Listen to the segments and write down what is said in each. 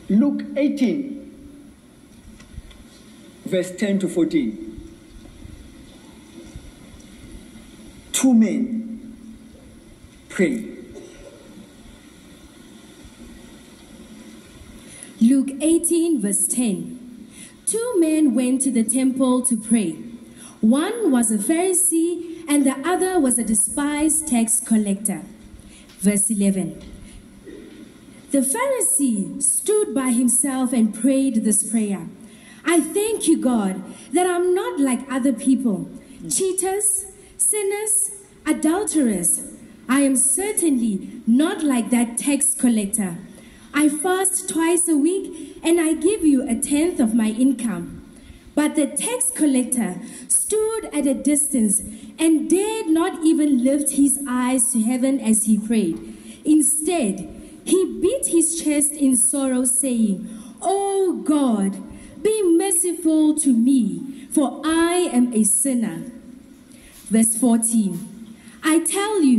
Luke 18, verse 10 to 14. Two men pray. Luke 18, verse 10. Two men went to the temple to pray. One was a Pharisee and the other was a despised tax collector. Verse 11. The Pharisee stood by himself and prayed this prayer. I thank you, God, that I'm not like other people, cheaters, sinners, adulterers. I am certainly not like that tax collector. I fast twice a week and I give you 1/10 of my income. But the tax collector stood at a distance and dared not even lift his eyes to heaven as he prayed. Instead, he beat his chest in sorrow, saying, "Oh God, be merciful to me, for I am a sinner." Verse 14. I tell you,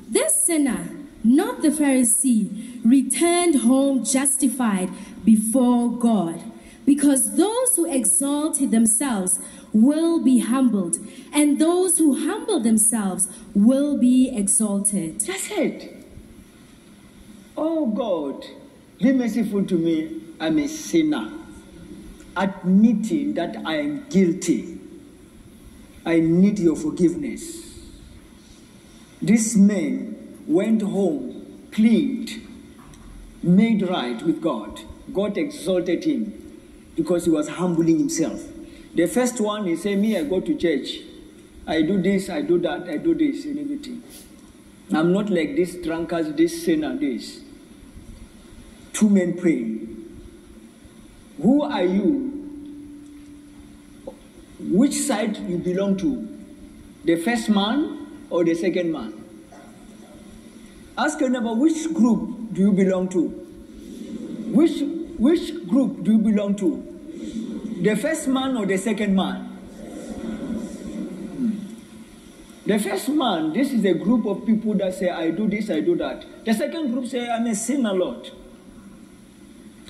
this sinner, not the Pharisee, returned home justified before God. Because those who exalt themselves will be humbled, and those who humble themselves will be exalted. That's it. Oh God, be merciful to me, I'm a sinner. Admitting that I am guilty. I need your forgiveness. This man went home, cleaned, made right with God. God exalted him because he was humbling himself. The first one, he said, me, I go to church. I do this, I do that, I do this, and everything. I'm not like this drunkard, this sinner, this. Two men praying. Who are you? Which side you belong to? The first man or the second man? Ask your neighbor, which group do you belong to? Which group do you belong to? The first man or the second man? The first man, this is a group of people that say, I do this, I do that. The second group say, I'm a sinner, Lord.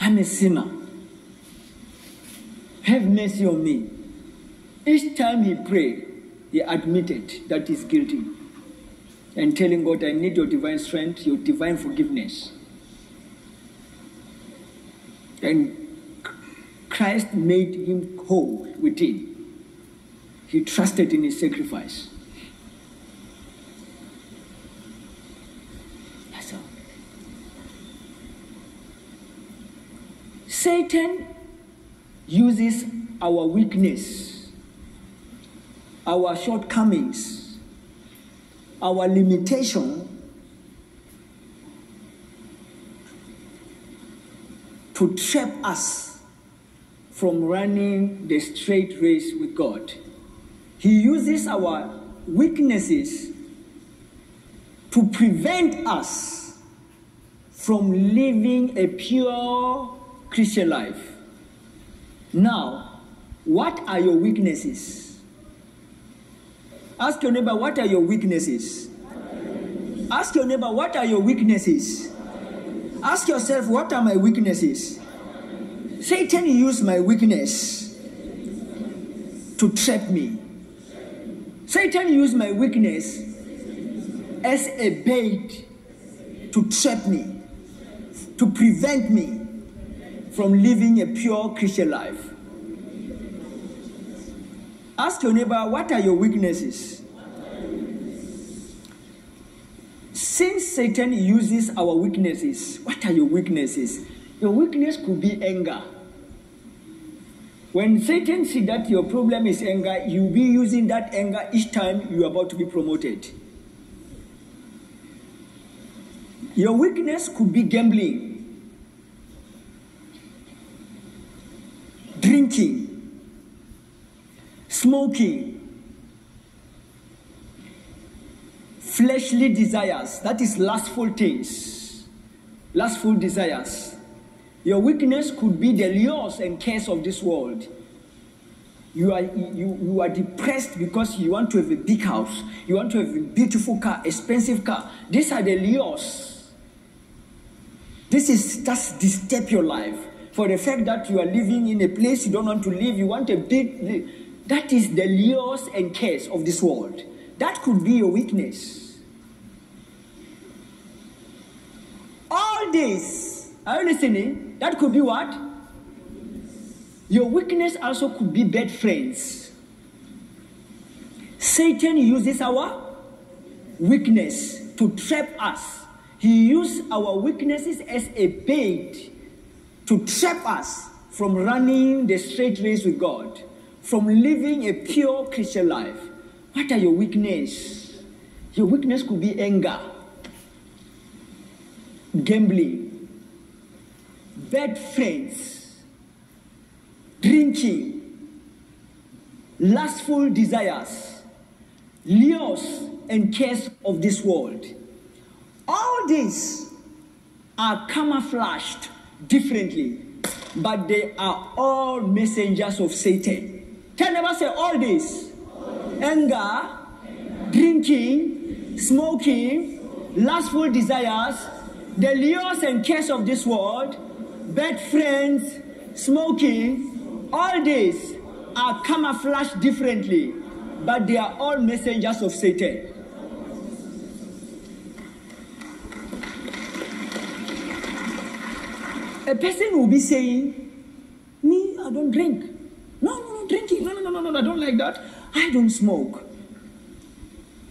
I'm a sinner. Have mercy on me. Each time he prayed, he admitted that he's guilty. And telling God, I need your divine strength, your divine forgiveness. And Christ made him whole within. He trusted in his sacrifice. That's all. Satan uses our weakness, our shortcomings, our limitation to trap us from running the straight race with God. He uses our weaknesses to prevent us from living a pure Christian life. Now, what are your weaknesses? Ask your neighbor, what are your weaknesses? Ask your neighbor, what are your weaknesses? Ask yourself, what are my weaknesses? Satan used my weakness to trap me. Satan used my weakness as a bait to trap me, to prevent me from living a pure Christian life. Ask your neighbor, what are your weaknesses? Since Satan uses our weaknesses, what are your weaknesses? Your weakness could be anger. When Satan sees that your problem is anger, you'll be using that anger each time you're about to be promoted. Your weakness could be gambling, drinking, smoking, fleshly desires, that is lustful things, lustful desires. Your weakness could be the lures and cares of this world. You are depressed because you want to have a big house, you want to have a beautiful car, expensive car. These are the lures. This is just disturb your life. for the fact that you are living in a place you don't want to live, you want a big... That is the lures and cares of this world. That could be your weakness. All this, are you listening? That could be what? Your weakness also could be bad friends. Satan uses our weakness to trap us. He uses our weaknesses as a bait to trap us from running the straight race with God, from living a pure Christian life. What are your weaknesses? Your weakness could be anger, gambling, bad friends, drinking, lustful desires, lures and cares of this world. All these are camouflaged differently, but they are all messengers of Satan. Can never say all this. Anger, drinking, smoking, lustful desires, the lures and cares of this world, bad friends, smoking, all these are camouflaged differently, but they are all messengers of Satan. A person will be saying, me, I don't drink. No, drinking. No, I don't like that. I don't smoke.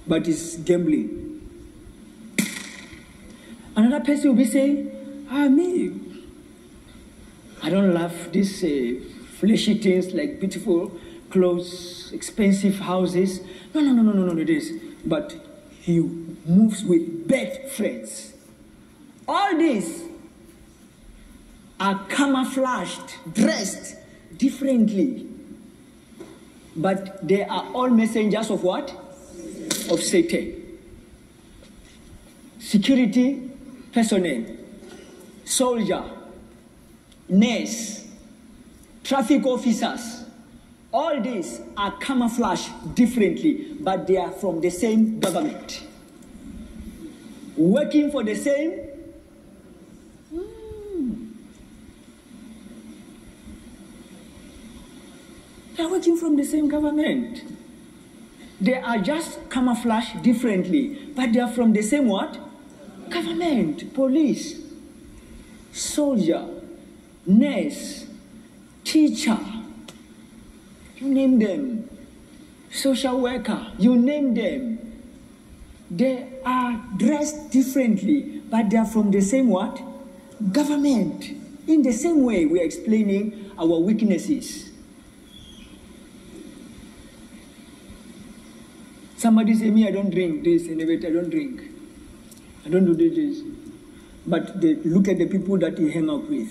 But it's gambling. Another person will be saying, me, I don't love these fleshy things like beautiful clothes, expensive houses. No, this. But he moves with bad friends. All these are camouflaged, dressed differently. But they are all messengers of what? Of Satan. Security personnel, soldier, nurse, traffic officers, all these are camouflaged differently, but they are from the same government, working for the same. They are working from the same government. They are just camouflaged differently, but they are from the same what? Government, police, soldier, nurse, teacher, you name them, social worker, you name them. They are dressed differently, but they are from the same what? Government. In the same way, we are explaining our weaknesses. Somebody say, me, I don't drink this, and I don't drink. I don't do this. But they look at the people that he hang out with.